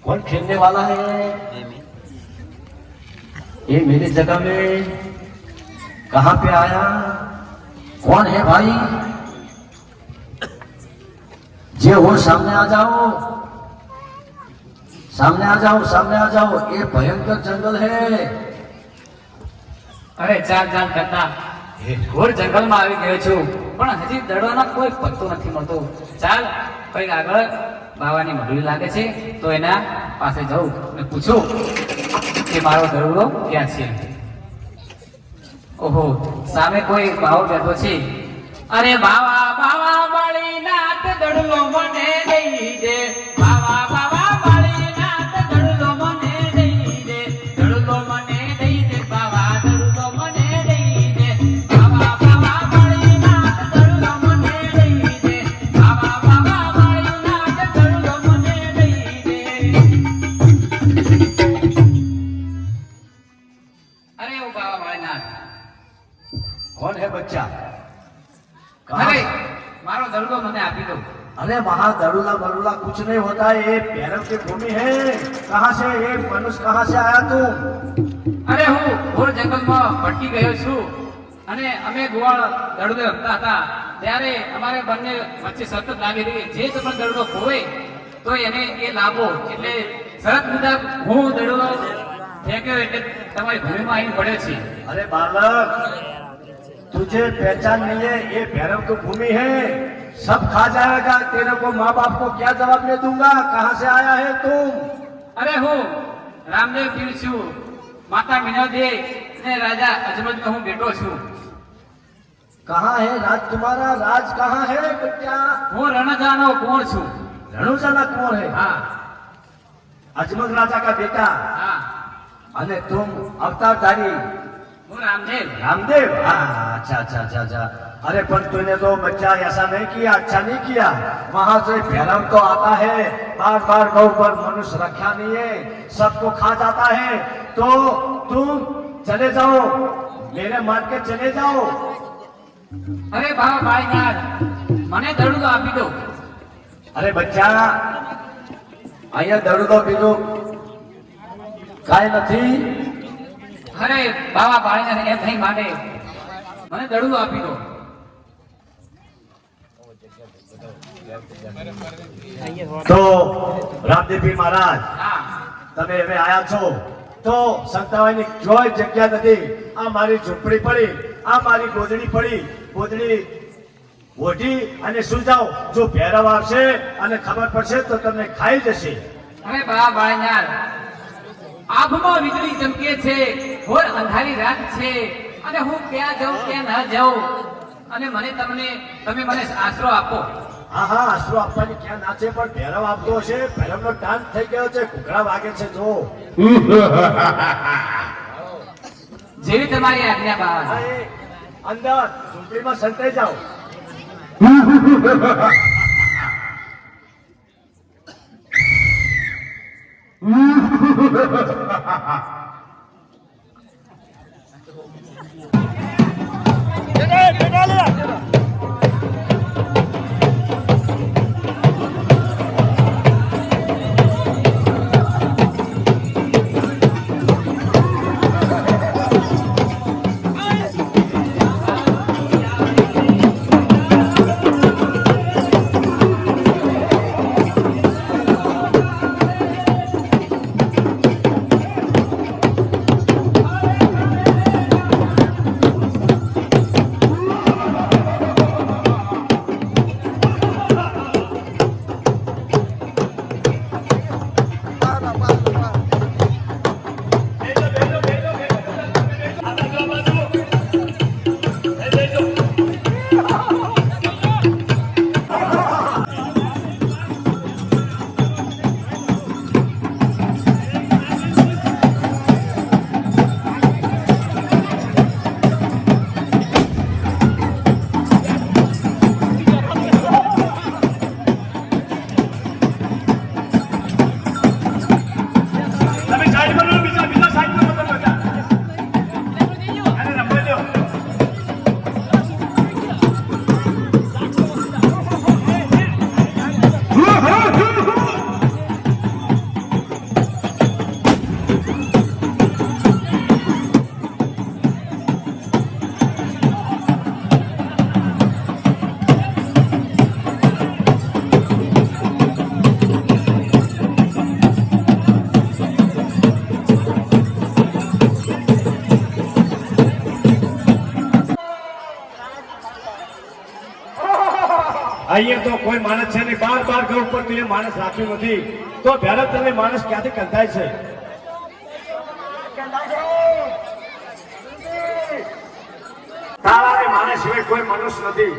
कौन खेलने वाला है? ये मेरी जगह में कहां पे आया? कौन है भाई? जे हो सामने आ जाओ, सामने आ जाओ, सामने आ जाओ। ये भयंकर जंगल है। अरे चाल चाल करता ઘોર જંગલમાં આવી ગયો છું, પણ હજી દડવાનો કોઈ પત્તો નથી મળતો. ચાલ કઈક આગળ બાવાની મઢુલી લાગે છે તો એના પાસે જઉં અને પૂછું કે મારો દડુડો ક્યાં છે. ઓહો, સામે કોઈ બાવો બેઠો છે. અરે બાવા બાવા વાળી નાથ દડલો મને દઈ દે, બાવા બાવા વાળી નાથ દડલો મને દઈ દે, દડલો મને દઈ દે, બાવા દડલો મને દઈ દે, બાવા બાવા વાળી નાથ દડલો મને દઈ દે, બાવા બાવા વાળી નાથ દડલો મને દઈ દે. અરે ઓ બાવા વાળી નાથ, कौन है बच्चा? अरे मारो दड़ुलो मने आपी दो. अरे वहां दड़ुला बड़ुला कुछ नहीं होता है। ये भैरव की भूमि है। कहां से ये मनुष्य कहां से आया तू? अरे હું ઘોર જંગલમાં ભટકી ગયો છું અને અમે ગોવાળ દડુડો રમતા હતા ત્યારે અમારે બંને વચ્ચે શરત લાગી હતી કે જે તમને દડુડો ખોવે તો એને એ લાભો. એટલે શરત મુજબ હું દડુડો ફેંક્યો એટલે તમારી ભૂમિમાં આવીને પડ્યો છે. अरे बालक, तुझे पहचान नहीं है। ये भैरव की भूमि है। सब खा जाएगा। तेरे को माँ बाप को क्या जवाब मैं दूंगा? कहां से आया है तुम? અરે હું રામદેવ પીર છું, માતા મીનાદેવ અને રાજા અજમલનો હું બેટો છું. कहां है राज तुम्हारा? राज कहां है बच्चा? હું રણજાનો કુંવર છું. रणुजाना कौन है? હા अजमल राजा का बेटा। હા, अने तुम अवतारधारी હું रामदेव. रामदेव? हाँ, अच्छा अच्छा अच्छा अच्छा। अरे पर तूने तो बच्चा ऐसा नहीं किया, अच्छा नहीं किया। वहां से भैरव तो आता है, बार बार गौ पर मनुष्य रखा नहीं है, सबको खा जाता है। तो तुम चले जाओ, मेरे मार के चले जाओ। અરે બાબા બાળીનાથ, મને દડુડો આપી દો. अरे बच्चा, અહીંયા દડુડો બીજું કાંઈ નથી। અરે બાબા બાળીનાથ એમ નહીં માને, મને દડુડો આપી દો. તો રામદેવજી મહારાજ, હા તમે હવે આયા છો તો સંતાવાની કોઈ જગ્યા નથી। આ મારી ઝૂંપડી પડી, આ મારી ગોદડી પડી, ગોદડી ઓઢી અને સુઈ જાઓ। જો ભૈરવ આવશે અને ખબર પડશે તો તમને ખાઈ જશે। અરે બાબા બાળીનાથ, આભમાં વીજળી ચમકે છે, ઘોર અંધારી રાત છે અને હું ક્યાં જાઉં ક્યાં ના જાઉં, અને તમે મને આશરો આપો. હા હા, આશરો આપવાની ક્યાં ના છે, પણ ભૈરવ આપતો હશે। ભૈરવનો ટાંક થઈ ગયો છે, ઘૂઘરા વાગે છે। જો જેવી તમારી આજ્ઞા બાબા. હા, એ અંદર ઝૂંપડીમાં સંતાઈ જાઓ। કોઈ માણસ છે નહીં, બાર બાર ગૌ પર તું એ માણસ રાખ્યું નથી, તો ભેરવ તને માણસ ક્યાંથી કંધાય છે? તારા માણસ સિવાય કોઈ મનુષ્ય નથી.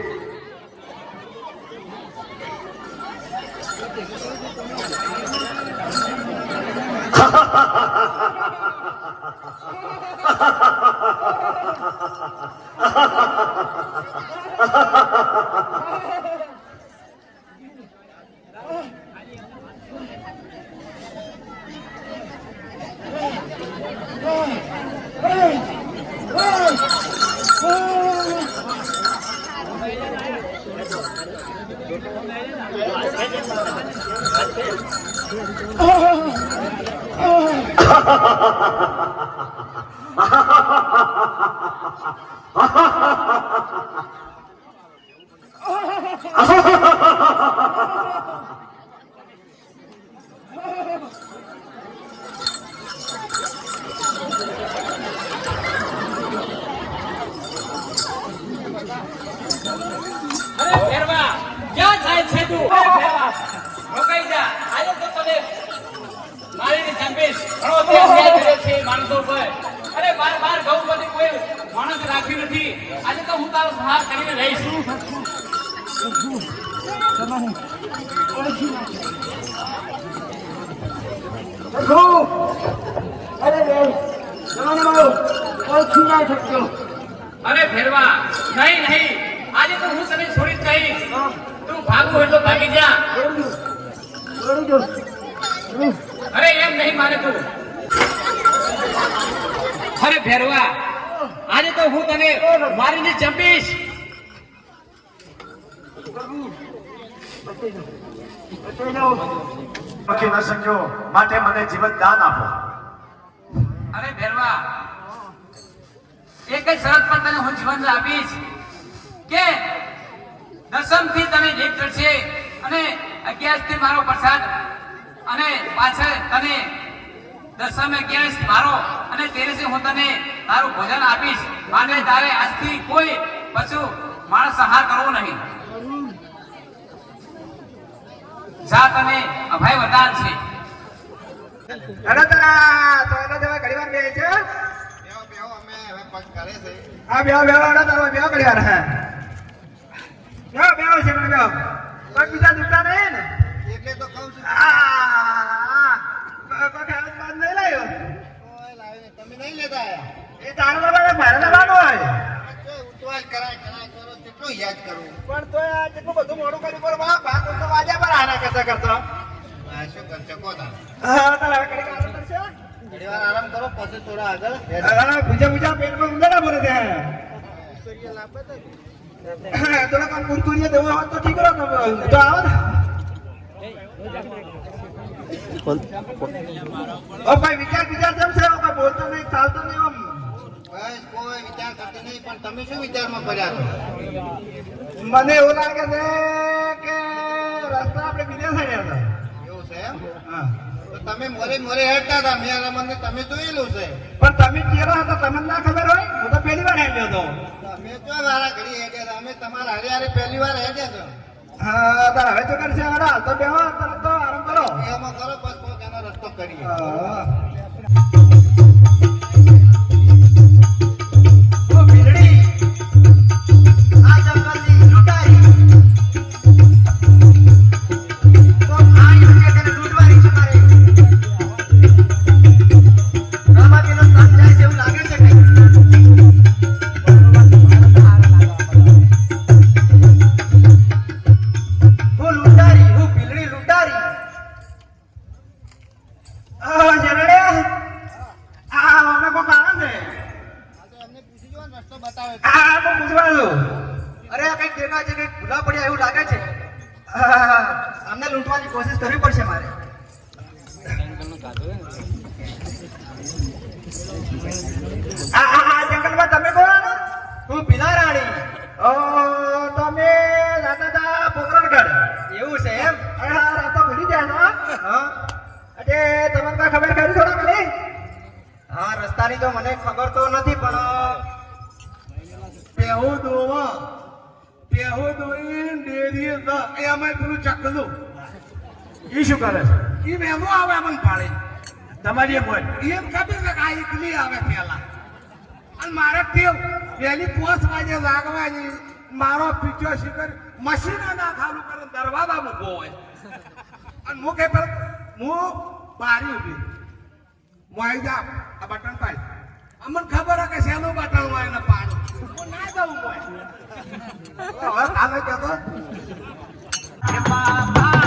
અરે ફેરવા ક્યાં જાય છે તું? અરે ફેરવા રોકાઈ જા. આજે તો તને મારીને ચંપીશ ઘણો અત્યાચાર કર્યો છે માણસો પર. અરે બાર બાર ગૌ બધી કોઈ માણસ રાખ્યું નથી. આજે તો હું તારો સહાર કરીને રહીશ. અરે ફેરવા નહીં નહીં, આજે તો હું તને છોડી જ કહીશ. તું ભાગવું એટલો ભાગી જા. અરે એમ નહીં માને તું. અરે ફેરવા આજે તો હું તને મારીને ચંપીશ. બાકી ન શક્યો માટે મને જીવન દાન આપો. અરે ફેરવા એક જ શરત પર તને હું જીવન આપીશ કે દસમ થી તને એક ચડશે અને 11 થી મારો પ્રસાદ અને પાછળ તને દસમ 11 મારો અને 13 હું તને તારું ભોજન આપીશ. માટે તારે આજથી કોઈ પશુ માણસ સંહાર કરવો નહીં. જા તને અભય વરદાન છે. અરે તારા તો એના જેવા ઘણી વાર બેહે છે. હા બેહો બેહો અરે તારો બેહો ઘણી વાર. હા બેહો બેહો છે મને બેહો. કોઈ બીજા દુખતા નહીં ને એટલે તો કહું છું. કોઈ ખાસ બાદ નહીં લાવ્યો. કોઈ લાવીને તમે નહીં લેતા આયા. એ તારો તો મારે લેવાનો હોય. ઉતવાલ કરાય કરો કેટલું યાદ કરું. પણ તો આ જેટલું બધું મોડું કર્યું પર બાપ ભાગ તો વાજ્યા પર આના કરતા કરતો. આ શું કરશો કહો તાર. હા તારા ઘડી આરામ કરશે. ઘણી વાર આરામ કરો પછી થોડા આગળ પૂજા પૂજા પેટમાં ઉંદરા બોલે છે. થોડા કામ કુરકુરિયા દેવા હોત તો ઠીક રહો તો આવો ને. ઓ ભાઈ વિચાર વિચાર જેમ છે કોઈ બોલતો નહીં ચાલતો નહીં આમ. બસ કોઈ વિચાર કરતી નહીં પણ તમે શું વિચારમાં પડ્યા છો? મને એવું લાગે છે કે રસ્તા આપણે બીજા સાઈડ હતા. એવું છે એમ? હા તો તમે મોરે મોરે હેડતા હતા મેં રમને તમે જોયેલું છે. પણ તમે કેવા હતા તમને ના ખબર હોય? હું તો પહેલી વાર હેડ્યો હતો. તમે જો વારા ઘડી હેડ્યા હતા અમે તમારા હારે હારે પહેલી વાર હેડ્યા છો. હા તાર હવે તો કરશે હારા તો બેહો તરત તો આરામ કરો. એમાં કરો બસ કોઈક એનો રસ્તો કરીએ. હા. ઓ ભીલડી આ જંગલની લૂંટાઈ તો આ યુકે તેને લૂંટવાની છે મારે. આમાં પેલો સાપ જાય છે એવું લાગે છે કઈ. હું લૂંટારી હું ભીલડી લૂંટારી. જરડે આ અમે કોક આવે છે. આ તો અમને પૂછી જો રસ્તો બતાવે છે. આ તો પૂછવાનું. અરે આ કઈક દેખા છે કઈક ભૂલા પડ્યા એવું લાગે છે. અમને લૂંટવાની કોશિશ કરવી પડશે મારે. આ જંગલમાં તમે કોણ? હું ભીલા રાણી. ઓ તમે રાતા હતા પોકરણગઢ. એવું છે એમ? અરે આ રાતા ભૂલી ગયા ના? હા એટલે તમને કોઈ ખબર કરી થોડા મને? હા રસ્તાની તો મને ખબર તો નથી પણ પેહું દોવા પેહો દોઈને ડેરીએ જ એમાંય પેલું ચકલું ઈ શું કરે છે ઈ વહેલો આવે મને પાડે તમારી એ બોલ એમ ખબર છે કે આ એકલી આવે પેલા અને મારે ટેવ વહેલી 5 વાગે લાગવાની મારો પીછો શીખર મશીનો ના ચાલુ કરે દરવાજા મૂકો હોય અને હું કઈ પર હું બારી ઉભી મોઈ જા આ બટન પાડી અમને ખબર હે કે શેનું બટન હોય ને પાડું હું ના જાઉં હોય હવે કાલે કહેતો બાબા